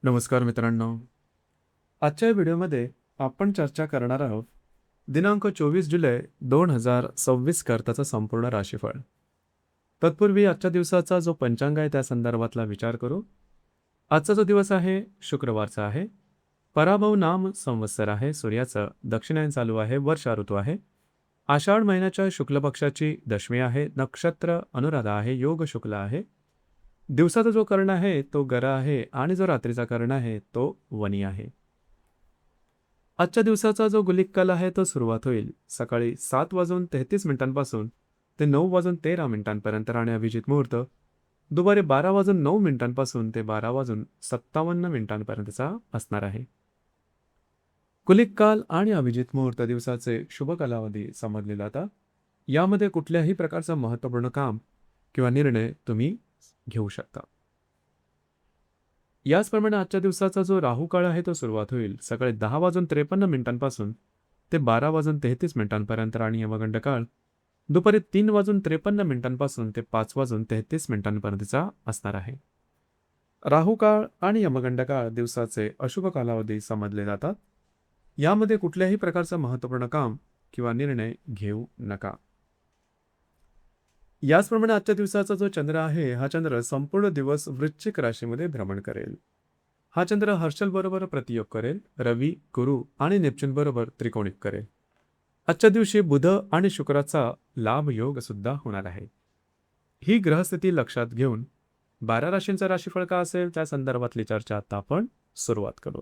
नमस्कार मित्रांनो. आजच्या व्हिडिओमध्ये आपण चर्चा करणार आहोत दिनांक 24 जुलै 2026 करताचं संपूर्ण राशीफळ. तत्पूर्वी आजच्या दिवसाचा जो पंचांग आहे त्या संदर्भातला विचार करू. आजचा जो दिवस आहे शुक्रवारचा आहे. पराभव नाम संवत्सर आहे. सूर्याचं दक्षिणायन चालू आहे. वर्षा ऋतू आहे. आषाढ महिन्याच्या शुक्ल पक्षाची दशमी आहे. नक्षत्र अनुराधा आहे. योग शुक्ल आहे. दिवसाचा जो कर्ण आहे तो गरा आहे आणि जो रात्रीचा कर्ण आहे तो वनी आहे. आजच्या दिवसाचा जो गुलिक काल आहे तो सुरुवात होईल सकाळी 7:33 ते 9:13 आणि अभिजित मुहूर्त दुपारी 12:09 ते 12:57 असणार आहे. गुलिक काल आणि अभिजित मुहूर्त दिवसाचे शुभ कालावधी समजले जातात. यामध्ये कुठल्याही प्रकारचं महत्त्वपूर्ण काम किंवा निर्णय तुम्ही घेऊ शकता. याचप्रमाणे आजच्या दिवसाचा जो राहू काळ आहे तो सुरुवात होईल सकाळी 10:53 ते 12:33 आणि यमगंड काळ दुपारी 3:53 ते 5:33 असणार आहे. राहू काळ आणि यमगंड काळ दिवसाचे अशुभ कालावधी समजले जातात. यामध्ये कुठल्याही प्रकारचं महत्त्वपूर्ण काम किंवा निर्णय घेऊ नका. याचप्रमाणे आजच्या दिवसाचा जो चंद्र आहे हा चंद्र संपूर्ण दिवस वृश्चिक राशीमध्ये भ्रमण करेल. हा चंद्र हर्षल बरोबर प्रतियोग करेल. रवी, गुरु आणि नेपच्यून बरोबर त्रिकोणिक करेल. आजच्या दिवशी बुध आणि शुक्राचा लाभ योग सुद्धा होणार आहे. ही ग्रहस्थिती लक्षात घेऊन 12 राशींचा राशीफळ का असेल त्या संदर्भातली चर्चा आता आपण सुरुवात करू.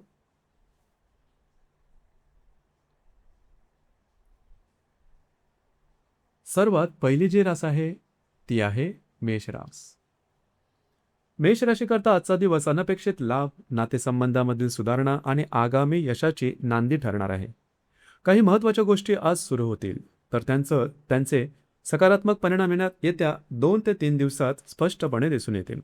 सर्वात पहिली जी रास आहे ती आहे मेष रास. मेष राशीकरता आजचा दिवस अनपेक्षित लाभ, नातेसंबंधामधील सुधारणा आणि आगामी यशाची नांदी ठरणार आहे. काही महत्त्वाच्या गोष्टी आज सुरू होतील तर त्यांचे सकारात्मक परिणाम येत्या 2 ते 3 दिवसात स्पष्टपणे दिसून येतील.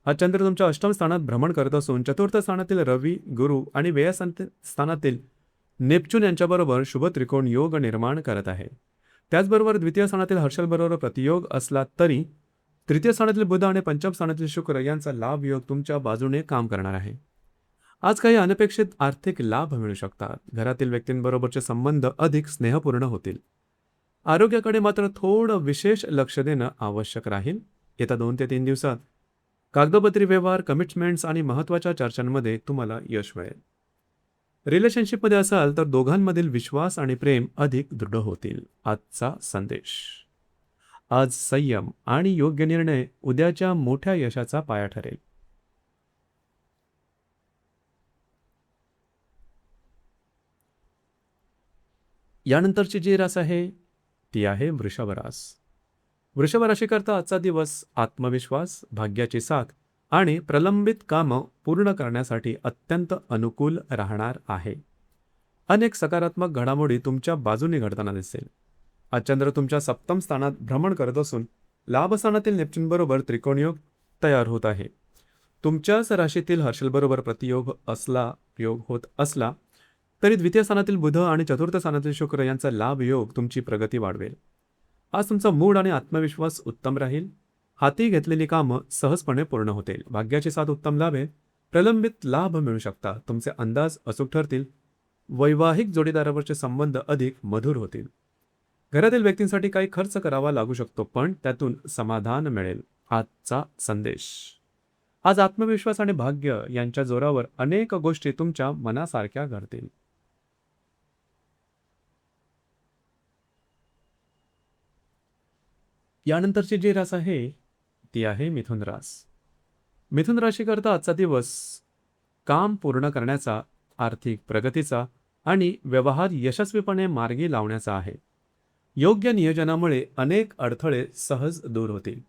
हा चंद्र तुमच्या अष्टम स्थानात भ्रमण करत असून चतुर्थ स्थानातील रवी, गुरु आणि व्यय स्थानातील नेपच्यून यांच्याबरोबर शुभ त्रिकोण योग निर्माण करत आहे. त्याचबरोबर द्वितीय स्थानातील हर्षल बरोबर प्रतियोग असला तरी तृतीय स्थानातील बुध आणि पंचम स्थानातील शुक्र यांचा लाभ योग तुमच्या बाजूने काम करणार आहे. आज काही अनपेक्षित आर्थिक लाभ मिळू शकतात. घरातील व्यक्तींबरोबरचे संबंध अधिक स्नेहपूर्ण होतील. आरोग्याकडे मात्र थोडं विशेष लक्ष देणं आवश्यक राहील. येत्या 2 ते 3 दिवसात कागदोपत्री व्यवहार, कमिटमेंट्स आणि महत्त्वाच्या चर्चांमध्ये तुम्हाला यश मिळेल. रिलेशनशिपमध्ये असाल तर दोघांमधील विश्वास आणि प्रेम अधिक दृढ होतील. आजचा संदेश: आज संयम आणि योग्य निर्णय उद्याच्या मोठ्या यशाचा पाया ठरेल. यानंतरची जी रास आहे ती आहे वृषभ रास. वृषभ राशीकरता आजचा दिवस आत्मविश्वास, भाग्याची साथ आणि प्रलंबित कामं पूर्ण करण्यासाठी अत्यंत अनुकूल राहणार आहे. अनेक सकारात्मक घडामोडी तुमच्या बाजूने घडताना दिसेल. आज चंद्र तुमच्या सप्तम स्थानात भ्रमण करत असून लाभस्थानातील नेपच्यून बरोबर त्रिकोणयोग तयार होत आहे. तुमच्याच राशीतील हर्षल बरोबर प्रतियोग होत असला तरी द्वितीय स्थानातील बुध आणि चतुर्थ स्थानातील शुक्र यांचा लाभ योग तुमची प्रगती वाढवेल. आज तुमचा मूड आणि आत्मविश्वास उत्तम राहील. हाती घेतलेली कामं सहजपणे पूर्ण होतील. भाग्याची साथ उत्तम लाभेल. प्रलंबित लाभ मिळू शकतात. तुमचे अंदाज अचूक ठरतील. वैवाहिक जोडीदारावरचे संबंध अधिक मधुर होतील. घरातील व्यक्तींसाठी काही खर्च करावा लागू शकतो पण त्यातून समाधान मिळेल. आजचा संदेश: आज आत्मविश्वास आणि भाग्य यांच्या जोरावर अनेक गोष्टी तुमच्या मनासारख्या घडतील. यानंतरची जी रास आहे ती आहे मिथुन रास. मिथुन राशीकरता आजचा दिवस काम पूर्ण करण्याचा, आर्थिक प्रगतीचा आणि व्यवहार यशस्वीपणे मार्गी लावण्याचा आहे. योग्य नियोजनामुळे अनेक अडथळे सहज दूर होतील.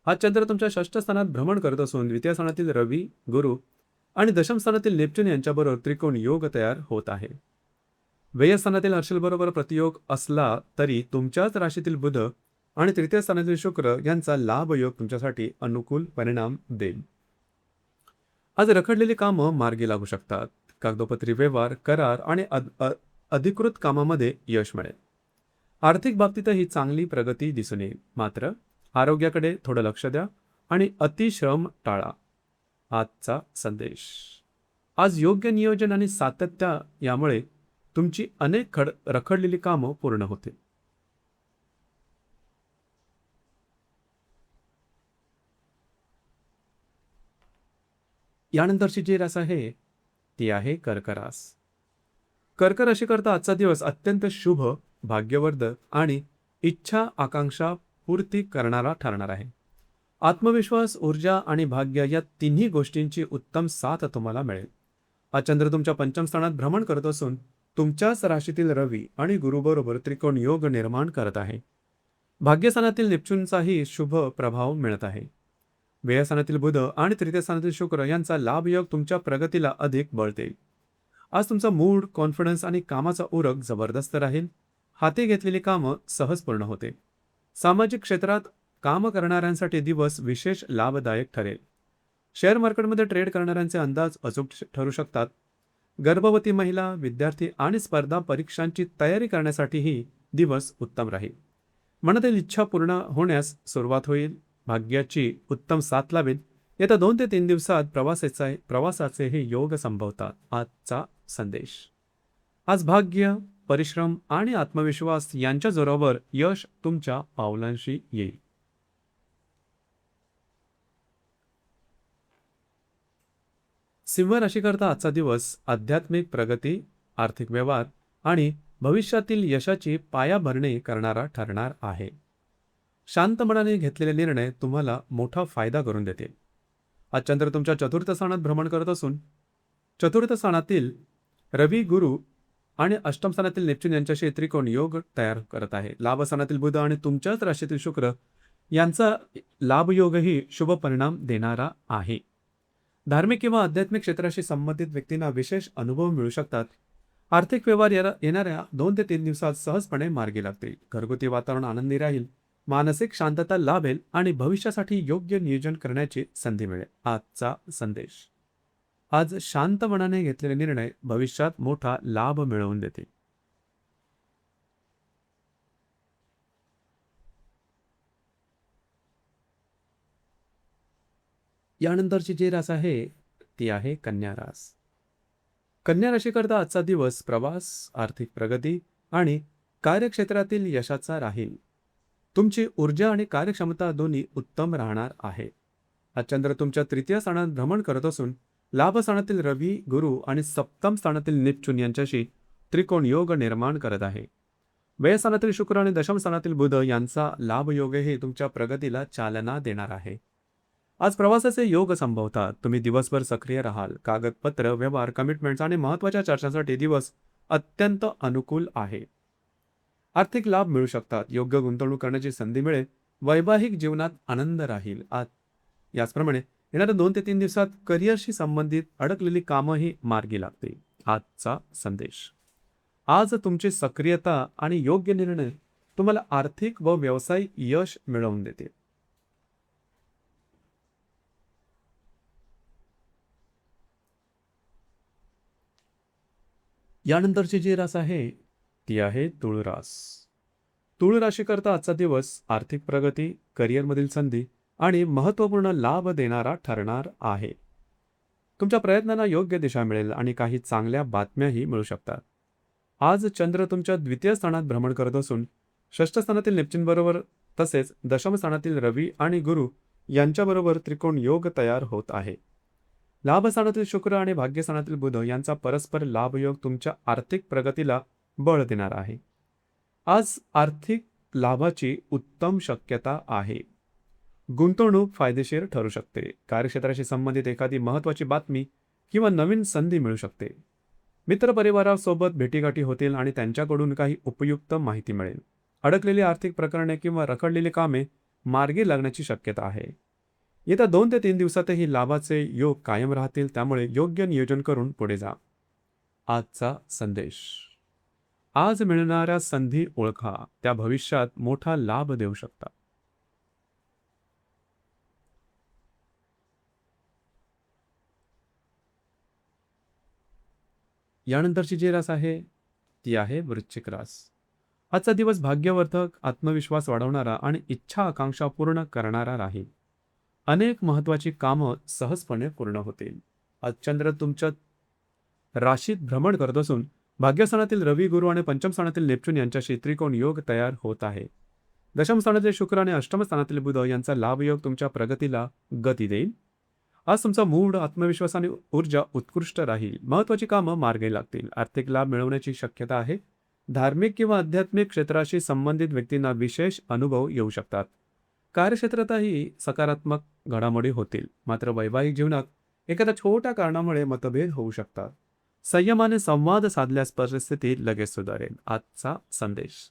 हा चंद्र तुमच्या षष्ठ स्थानात भ्रमण करत असून द्वितीय स्थानातील रवी, गुरु आणि दशम स्थानातील नेपच्यून यांच्याबरोबर त्रिकोण योग तयार होत आहे. व्यय स्थानातील हर्षल बरोबर प्रतियोग असला तरी तुमच्याच राशीतील बुध आणि तृतीय स्थानातील शुक्र यांचा लाभ योग तुमच्यासाठी अनुकूल परिणाम देईल. आज रखडलेली कामं मार्गी लागू शकतात. कागदोपत्री व्यवहार, करार आणि अधिकृत कामामध्ये यश मिळेल. आर्थिक बाबतीतही चांगली प्रगती दिसून येईल. मात्र आरोग्याकडे थोडं लक्ष द्या आणि अतिश्रम टाळा. आजचा संदेश. आज योग्य नियोजन आणि सातत्य यामुळे तुमची अनेक रखडलेली कामं पूर्ण होतील. यानंतरची जी रास आहे ती आहे कर्क रास. कर्क राशीकरता आजचा दिवस अत्यंत शुभ, भाग्यवर्धक आणि इच्छा आकांक्षा पूर्ती करणारा ठरणार आहे. आत्मविश्वास, ऊर्जा आणि भाग्य या तिन्ही गोष्टींची उत्तम साथ तुम्हाला मिळेल. हा चंद्र तुमच्या पंचम स्थानात भ्रमण करत असून तुमच्याच राशीतील रवी आणि गुरुबरोबर त्रिकोण योग निर्माण करत आहे. भाग्यस्थानातील नेपच्यूनचाही शुभ प्रभाव मिळत आहे. व्ययस्थानातील बुध आणि तृतीय स्थानातील शुक्र यांचा लाभयोग तुमच्या प्रगतीला अधिक बळ देईल. आज तुमचा मूड, कॉन्फिडन्स आणि कामाचा उरक जबरदस्त राहील. हाती घेतलेली कामं सहज पूर्ण होते. सामाजिक क्षेत्रात काम करणाऱ्यांसाठी दिवस विशेष लाभदायक ठरेल. शेअर मार्केटमध्ये ट्रेड करणाऱ्यांचे अंदाज अचूक ठरू शकतात. गर्भवती महिला, विद्यार्थी आणि स्पर्धा परीक्षांची तयारी करण्यासाठीही दिवस उत्तम राहील. मनातील इच्छा पूर्ण होण्यास सुरुवात होईल. भाग्याची उत्तम साथ लावेल. येत्या 2 ते 3 दिवसात प्रवासाचे हे योग संभवतात. आजचा संदेश. आज भाग्य, परिश्रम आणि आत्मविश्वास यांच्या जोरावर यश तुमच्या पावलांशी येईल. सिंह राशीकरता आजचा दिवस आध्यात्मिक प्रगती, आर्थिक व्यवहार आणि भविष्यातील यशाची पायाभरणी करणारा ठरणार आहे. शांत मनाने घेतलेले निर्णय तुम्हाला मोठा फायदा करून देतील. आज चंद्र तुमच्या चतुर्थ स्थानात भ्रमण करत असून चतुर्थ स्थानातील रवी, गुरु आणि अष्टम स्थानातील नेपच्यून यांच्याशी त्रिकोण योग तयार करत आहे. लाभस्थानातील बुध आणि तुमच्याच राशीतील शुक्र यांचा लाभयोगही शुभ परिणाम देणारा आहे. धार्मिक किंवा आध्यात्मिक क्षेत्राशी संबंधित व्यक्तींना विशेष अनुभव मिळू शकतात. आर्थिक व्यवहार येणाऱ्या 2 ते 3 दिवसात सहजपणे मार्गी लागतील. घरगुती वातावरण आनंदी राहील. मानसिक शांतता लाभेल आणि भविष्यासाठी योग्य नियोजन करण्याची संधी मिळेल. आजचा संदेश. आज शांत मनाने घेतलेले निर्णय भविष्यात मोठा लाभ मिळवून देतील. यानंतरची जी रास आहे ती आहे कन्या रास. कन्या राशीकरता आजचा दिवस प्रवास, आर्थिक प्रगती आणि कार्यक्षेत्रातील यशाचा राहील. तुमची ऊर्जा आणि कार्यक्षमता दोन्ही उत्तम राहणार आहे. आज चंद्र तुमच्या तृतीय स्थानात भ्रमण करत असून लाभ स्थानातील रवी, गुरु आणि सप्तम स्थानातील नेपच्यून यांच्याशी त्रिकोण योग निर्माण करत आहे. व्यय स्थानातील शुक्र आणि दशम स्थानातील बुध यांचा लाभयोगही तुमच्या प्रगतीला चालना देणार आहे. आज प्रवासाचे योग संभवतात. तुम्ही दिवसभर सक्रिय राहाल. कागदपत्र, व्यवहार, कमिटमेंट्स आणि महत्त्वाच्या चर्चांसाठी दिवस अत्यंत अनुकूल आहे. आर्थिक लाभ मिळू शकतात. योग्य गुंतवणूक करण्याची संधी मिळेल. वैवाहिक जीवनात आनंद राहील. याचप्रमाणे येणाऱ्या 2 ते 3 दिवसात करिअरशी संबंधित अडकलेली कामंही मार्गी लागतील. आजचा संदेश. आज तुमची सक्रियता आणि योग्य निर्णय तुम्हाला आर्थिक व व्यावसायिक यश मिळवून देतील. यानंतरची जी रास आहे ती आहे तुळ रास. तुळ राशीकरता आजचा दिवस आर्थिक प्रगती, करिअरमधील संधी आणि महत्त्वपूर्ण लाभ देणारा ठरणार आहे. तुमच्या प्रयत्नांना योग्य दिशा मिळेल आणि काही चांगल्या बातम्याही मिळू शकतात. आज चंद्र तुमच्या द्वितीय स्थानात भ्रमण करत असून षष्ठ स्थानातील नेपच्यून बरोबर तसेच दशम स्थानातील रवी आणि गुरु यांच्याबरोबर त्रिकोण योग तयार होत आहे. लाभस्थानातील शुक्र आणि भाग्यस्थानातील बुध यांचा परस्पर लाभयोग तुमच्या आर्थिक प्रगतीला बळ देणार आहे. आज आर्थिक लाभाची उत्तम शक्यता आहे. गुंतवणूक फायदेशीर ठरू शकते. कार्यक्षेत्राशी संबंधित एखादी महत्त्वाची बातमी किंवा नवीन संधी मिळू शकते. मित्रपरिवारासोबत भेटीगाठी होतील आणि त्यांच्याकडून काही उपयुक्त माहिती मिळेल. अडकलेली आर्थिक प्रकरणे किंवा रखडलेली कामे मार्गी लागण्याची शक्यता आहे. येत्या 2 ते 3 दिवसातही लाभाचे योग कायम राहतील. त्यामुळे योग्य नियोजन करून पुढे जा. आजचा संदेश. आज मिळणाऱ्या संधी ओळखा. त्या भविष्यात मोठा लाभ देऊ शकतात. यानंतरची जी रास आहे ती आहे वृश्चिक रास. आजचा दिवस भाग्यवर्धक, आत्मविश्वास वाढवणारा आणि इच्छा आकांक्षा पूर्ण करणारा राहील. अनेक महत्त्वाची कामं सहजपणे पूर्ण होतील. आज चंद्र तुमच्या राशीत भ्रमण करत असून भाग्यस्थानातील रवी, गुरु आणि पंचम स्थानातील नेपच्यून यांच्याशी त्रिकोण योग तयार होत आहे. दशम स्थानातील शुक्र आणि अष्टम स्थानातील बुध यांचा लाभयोग तुमच्या प्रगतीला गती देईल. आज तुमचा मूड, आत्मविश्वास आणि ऊर्जा उत्कृष्ट राहील. महत्त्वाची कामं मार्गी लागतील. आर्थिक लाभ मिळवण्याची शक्यता आहे. धार्मिक किंवा आध्यात्मिक क्षेत्राशी संबंधित व्यक्तींना विशेष अनुभव येऊ शकतात. कार्यक्षेत्रातही सकारात्मक घडामोडी होतील. मात्र वैवाहिक जीवनात एखाद्या छोट्या कारणामुळे मतभेद होऊ शकतात. संयमाने संवाद साधल्यास परिस्थिती लगेच सुधारेल. आजचा संदेश.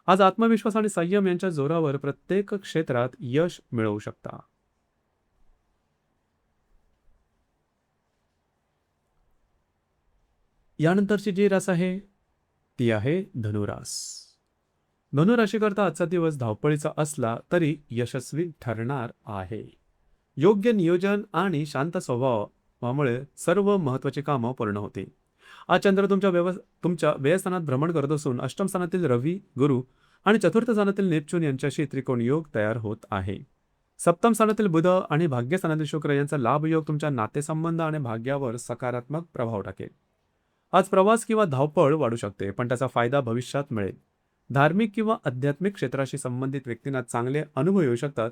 आज आत्मविश्वास आणि संयम यांच्या जोरावर प्रत्येक क्षेत्रात यश मिळवू शकता. यानंतरची जी रास आहे ती आहे धनुरास. धनुराशीकरता आजचा दिवस धावपळीचा असला तरी यशस्वी ठरणार आहे. योग्य नियोजन आणि शांत स्वभावामुळे सर्व महत्त्वाची कामं पूर्ण होतील. आज चंद्र तुमच्या व्ययस्थानात भ्रमण करत असून अष्टम स्थानातील रवी, गुरु आणि चतुर्थ स्थानातील नेपच्यून यांच्याशी त्रिकोण योग तयार होत आहे. सप्तम स्थानातील बुध आणि भाग्यस्थानातील शुक्र यांचा लाभयोग तुमच्या नातेसंबंध आणि भाग्यावर सकारात्मक प्रभाव टाकेल. आज प्रवास किंवा धावपळ वाढू शकते, पण त्याचा फायदा भविष्यात मिळेल. धार्मिक किंवा आध्यात्मिक क्षेत्राशी संबंधित व्यक्तींना चांगले अनुभव येऊ शकतात.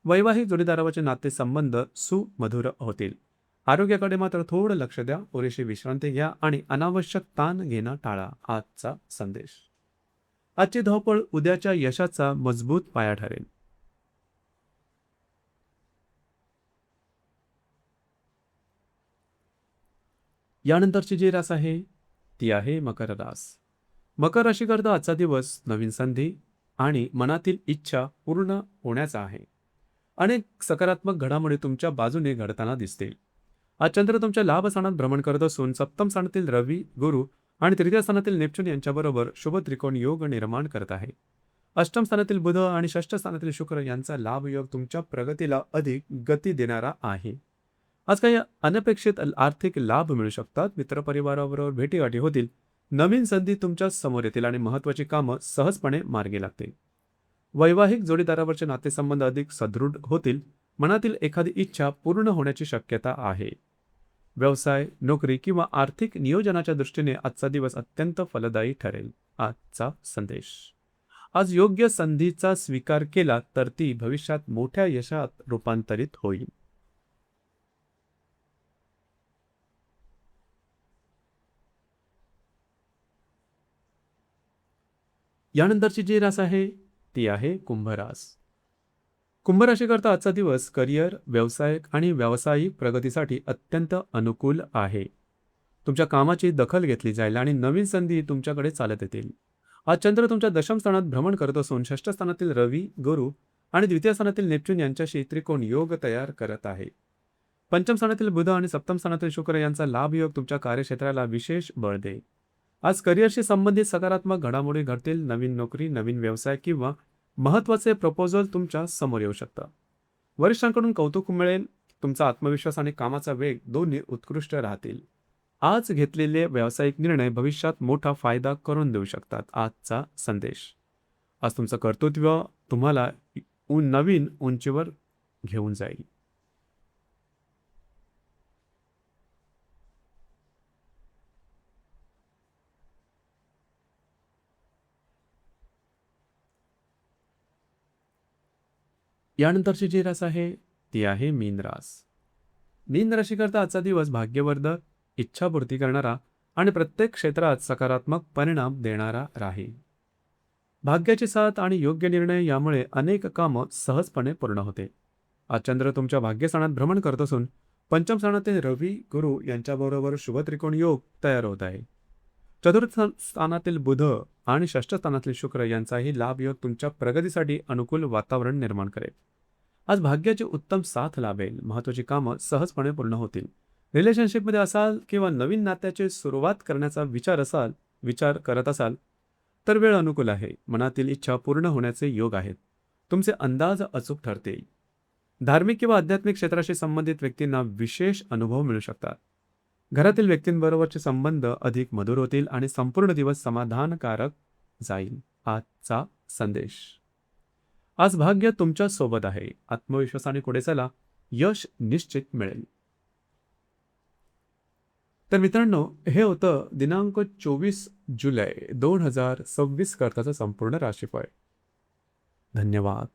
वैवाहिक जोडीदाराचे नातेसंबंध सुमधुर होतील. आरोग्याकडे मात्र थोडं लक्ष द्या. पुरेशी विश्रांती घ्या आणि अनावश्यक ताण घेणं टाळा. आजचा संदेश. आजची धावपळ उद्याच्या यशाचा मजबूत पाया ठरेल. यानंतरची जी रास आहे ती आहे मकर रास. मकर राशीकरता आजचा दिवस नवीन संधी आणि मनातील इच्छा पूर्ण होण्याचा आहे. अनेक सकारात्मक घडामोडी तुमच्या बाजूने घडताना दिसतील. आज चंद्र तुमच्या लाभ स्थानात भ्रमण करत असून सप्तम स्थानातील रवी, गुरु आणि तृतीय स्थानातील नेपच्यून यांच्याबरोबर शुभ त्रिकोण योग निर्माण करत आहे. अष्टम स्थानातील बुध आणि षष्ठ स्थानातील शुक्र यांचा लाभयोग तुमच्या प्रगतीला अधिक गती देणारा आहे. आज काही अनपेक्षित आर्थिक लाभ मिळू शकतात. मित्रपरिवाराबरोबर भेटीगाठी होतील. नवीन संधी तुमच्या समोर येतील आणि महत्त्वाची कामं सहजपणे मार्गी लागतील. वैवाहिक जोडीदारावरचे नातेसंबंध अधिक सदृढ होतील. मनातील एखादी इच्छा पूर्ण होण्याची शक्यता आहे. व्यवसाय, नोकरी किंवा आर्थिक नियोजनाच्या दृष्टीने आजचा दिवस अत्यंत फलदायी ठरेल. आजचा संदेश. आज योग्य संधीचा स्वीकार केला तर ती भविष्यात मोठ्या यशात रूपांतरित होईल. यानंतरची जी रास आहे ती आहे कुंभरास. कुंभ राशीकरता आजचा दिवस करिअर, व्यवसाय आणि व्यावसायिक प्रगतीसाठी अत्यंत अनुकूल आहे. तुमच्या कामाची दखल घेतली जाईल आणि नवीन संधी तुमच्याकडे चालत येतील. आज चंद्र तुमच्या दशम स्थानात भ्रमण करत असून षष्ठ स्थानातील रवी, गुरु आणि द्वितीय स्थानातील नेपच्यून यांच्याशी त्रिकोण योग तयार करत आहे. पंचम स्थानातील बुध आणि सप्तम स्थानातील शुक्र यांचा लाभयोग तुमच्या कार्यक्षेत्राला विशेष बळ देईल. आज करिअरशी संबंधित सकारात्मक घडामोडी घडतील. नवीन नोकरी, नवीन व्यवसाय किंवा महत्त्वाचे प्रपोजल तुमच्या समोर येऊ शकतात. वरिष्ठांकडून कौतुक मिळेल. तुमचा आत्मविश्वास आणि कामाचा वेग दोन्ही उत्कृष्ट राहतील. आज घेतलेले व्यावसायिक निर्णय भविष्यात मोठा फायदा करून देऊ शकतात. आजचा संदेश. आज तुमचं कर्तृत्व तुम्हाला नवीन उंचीवर घेऊन जाईल. यानंतरची जी रास आहे ती आहे मीन रास. मीन राशीकरता आजचा दिवस भाग्यवर्धक, इच्छापूर्ती करणारा आणि प्रत्येक क्षेत्रात सकारात्मक परिणाम देणारा राहील. भाग्याची साथ आणि योग्य निर्णय यामुळे अनेक कामं सहजपणे पूर्ण होते. आज चंद्र तुमच्या भाग्यस्थानात भ्रमण करत असून पंचम स्थानातील रवी, गुरु यांच्याबरोबर शुभ त्रिकोण योग तयार होत आहे. चतुर्थ स्थानातील बुध आणि षष्ठ स्थानातील शुक्र यांचाही लाभयोग तुमच्या प्रगतीसाठी अनुकूल वातावरण निर्माण करेल. आज भाग्याची उत्तम साथ लाभेल. महत्त्वाची कामं सहजपणे पूर्ण होतील. रिलेशनशिपमध्ये असाल किंवा नवीन नात्याची सुरुवात करण्याचा विचार करत असाल तर वेळ अनुकूल आहे. मनातील इच्छा पूर्ण होण्याचे योग आहेत. तुमचे अंदाज अचूक ठरतील. धार्मिक किंवा आध्यात्मिक क्षेत्राशी संबंधित व्यक्तींना विशेष अनुभव मिळू शकतात. घरातील व्यक्तींबरोबरचे संबंध अधिक मधुर होतील आणि संपूर्ण दिवस समाधानकारक जाईल. आजचा संदेश. आज भाग्य तुमच्या सोबत आहे. आत्मविश्वासाने पुढे चला, यश निश्चित मिळेल. तर मित्रांनो, हे होतं दिनांक 24 जुलै 2026 करताचं संपूर्ण राशीफळ. धन्यवाद.